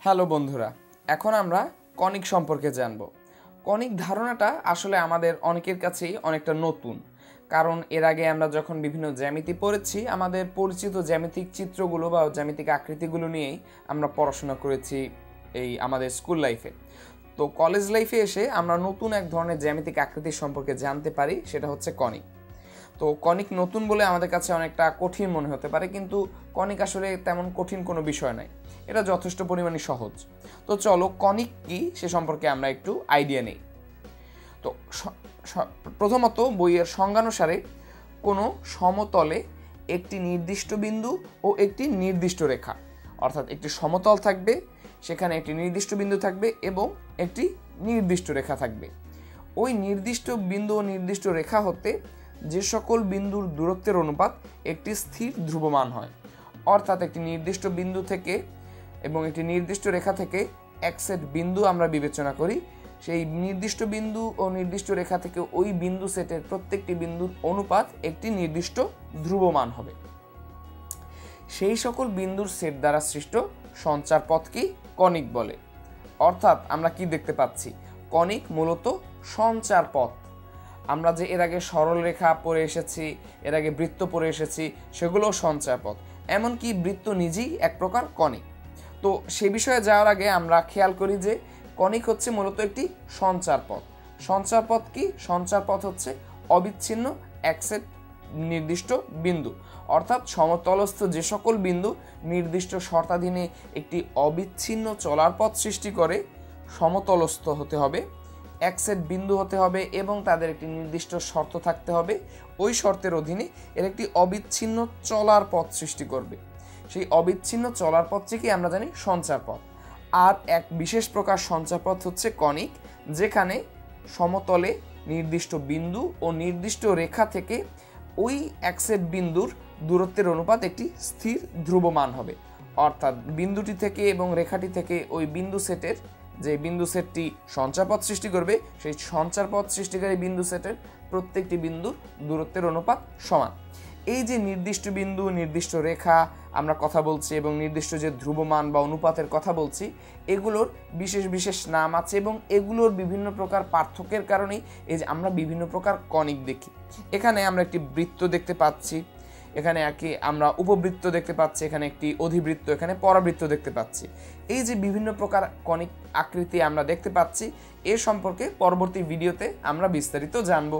Hello বন্ধুরা, এখন আমরা কনিক সম্পর্কে জানব। কনিক ধারণাটা আসলে আমাদের অনেকের কাছেই অনেকটা নতুন, কারণ এর আগে আমরা যখন বিভিন্ন জ্যামিতি পড়েছি আমাদের পরিচিত জ্যামিতিক চিত্রগুলো বা জ্যামিতিক আকৃতিগুলো নিয়েই আমরা পড়াশোনা করেছি এই আমাদের স্কুল লাইফে। তো কলেজ লাইফে এসে আমরা নতুন এক ধরনের জ্যামিতিক আকৃতি সম্পর্কে জানতে পারি, সেটা হচ্ছে কনিক। তো কনিক নতুন বলে আমাদের কাছে অনেকটা কঠিন মনে হতে পারে, কিন্তু কনিক আসলে তেমন কঠিন কোনো বিষয় নয়, এটা যথেষ্ট পরিমাণে সহজ। তো চলো কনিক কি সে সম্পর্কে আমরা একটু আইডিয়া নেই। তো প্রথমত বইয়ের সংজ্ঞানুসারে কোনো সমতলে একটি নির্দিষ্ট বিন্দু ও একটি নির্দিষ্ট রেখা, অর্থাৎ একটি সমতল থাকবে, সেখানে একটি নির্দিষ্ট বিন্দু থাকবে এবং একটি নির্দিষ্ট রেখা থাকবে। ওই নির্দিষ্ট বিন্দু ও নির্দিষ্ট রেখা হতে যে সকল বিন্দুর দূরত্বের অনুপাত একটি স্থির ধ্রুবমান হয়, অর্থাৎ একটি নির্দিষ্ট বিন্দু থেকে এবং একটি নির্দিষ্ট রেখা থেকে এক সেট বিন্দু আমরা বিবেচনা করি, সেই নির্দিষ্ট বিন্দু ও নির্দিষ্ট রেখা থেকে ওই বিন্দু সেটের প্রত্যেকটি বিন্দুর অনুপাত একটি নির্দিষ্ট ধ্রুবমান হবে। সেই সকল বিন্দুর সেট দ্বারা সৃষ্ট সঞ্চার পথকেই কনিক বলে। অর্থাৎ আমরা কি দেখতে পাচ্ছি, কনিক মূলত সঞ্চার পথ। আমরা যে এর আগে সরল রেখা পড়ে এসেছি, এর আগে বৃত্ত পড়ে এসেছি, সেগুলো সঞ্চার পথ, এমনকি বৃত্ত নিজেই এক প্রকার কনিক। তো সে বিষয়ে যাওয়ার আগে আমরা খেয়াল করি যে কনিক হচ্ছে মূলত একটি সঞ্চার পথ। সঞ্চার পথ কি? সঞ্চার পথ হচ্ছে অবিচ্ছিন্ন এক সেট নির্দিষ্ট বিন্দু, অর্থাৎ সমতলস্থ যে সকল বিন্দু নির্দিষ্ট শর্তাধীনে একটি অবিচ্ছিন্ন চলার পথ সৃষ্টি করে, সমতলস্থ হতে হবে, এক সেট বিন্দু হতে হবে এবং তাদের একটি নির্দিষ্ট শর্ত থাকতে হবে। ওই শর্তের অধীনে এর একটি অবিচ্ছিন্ন চলার পথ সৃষ্টি করবে। সেই অবিচ্ছিন্ন চলার পথটিকে আমরা জানি সঞ্চার পথ। আর এক বিশেষ প্রকার সঞ্চার পথ হচ্ছে কনিক, যেখানে সমতলে নির্দিষ্ট বিন্দু ও নির্দিষ্ট রেখা থেকে ওই এক সেট বিন্দুর দূরত্বের অনুপাত একটি স্থির ধ্রুবমান হবে, অর্থাৎ বিন্দুটি থেকে এবং রেখাটি থেকে ওই বিন্দু সেটের যে বিন্দু সেটটি সঞ্চারপথ সৃষ্টি করবে, সেই সঞ্চারপথ সৃষ্টিকারী বিন্দু সেটের প্রত্যেকটি বিন্দুর দূরত্বের অনুপাত সমান। এই যে নির্দিষ্ট বিন্দু, নির্দিষ্ট রেখা আমরা কথা বলছি এবং নির্দিষ্ট যে ধ্রুবমান বা অনুপাতের কথা বলছি, এগুলোর বিশেষ বিশেষ নাম আছে এবং এগুলোর বিভিন্ন প্রকার পার্থক্যের কারণেই এই যে আমরা বিভিন্ন প্রকার কনিক দেখি। এখানে আমরা একটি বৃত্ত দেখতে পাচ্ছি, এখানে আমরা উপবৃত্ত দেখতে পাচ্ছি, এখানে একটি অধিবৃত্ত, এখানে পরাবৃত্ত দেখতে পাচ্ছি। এই যে বিভিন্ন প্রকার কনিক আকৃতি আমরা দেখতে পাচ্ছি, এ সম্পর্কে পরবর্তী ভিডিওতে আমরা বিস্তারিত জানব।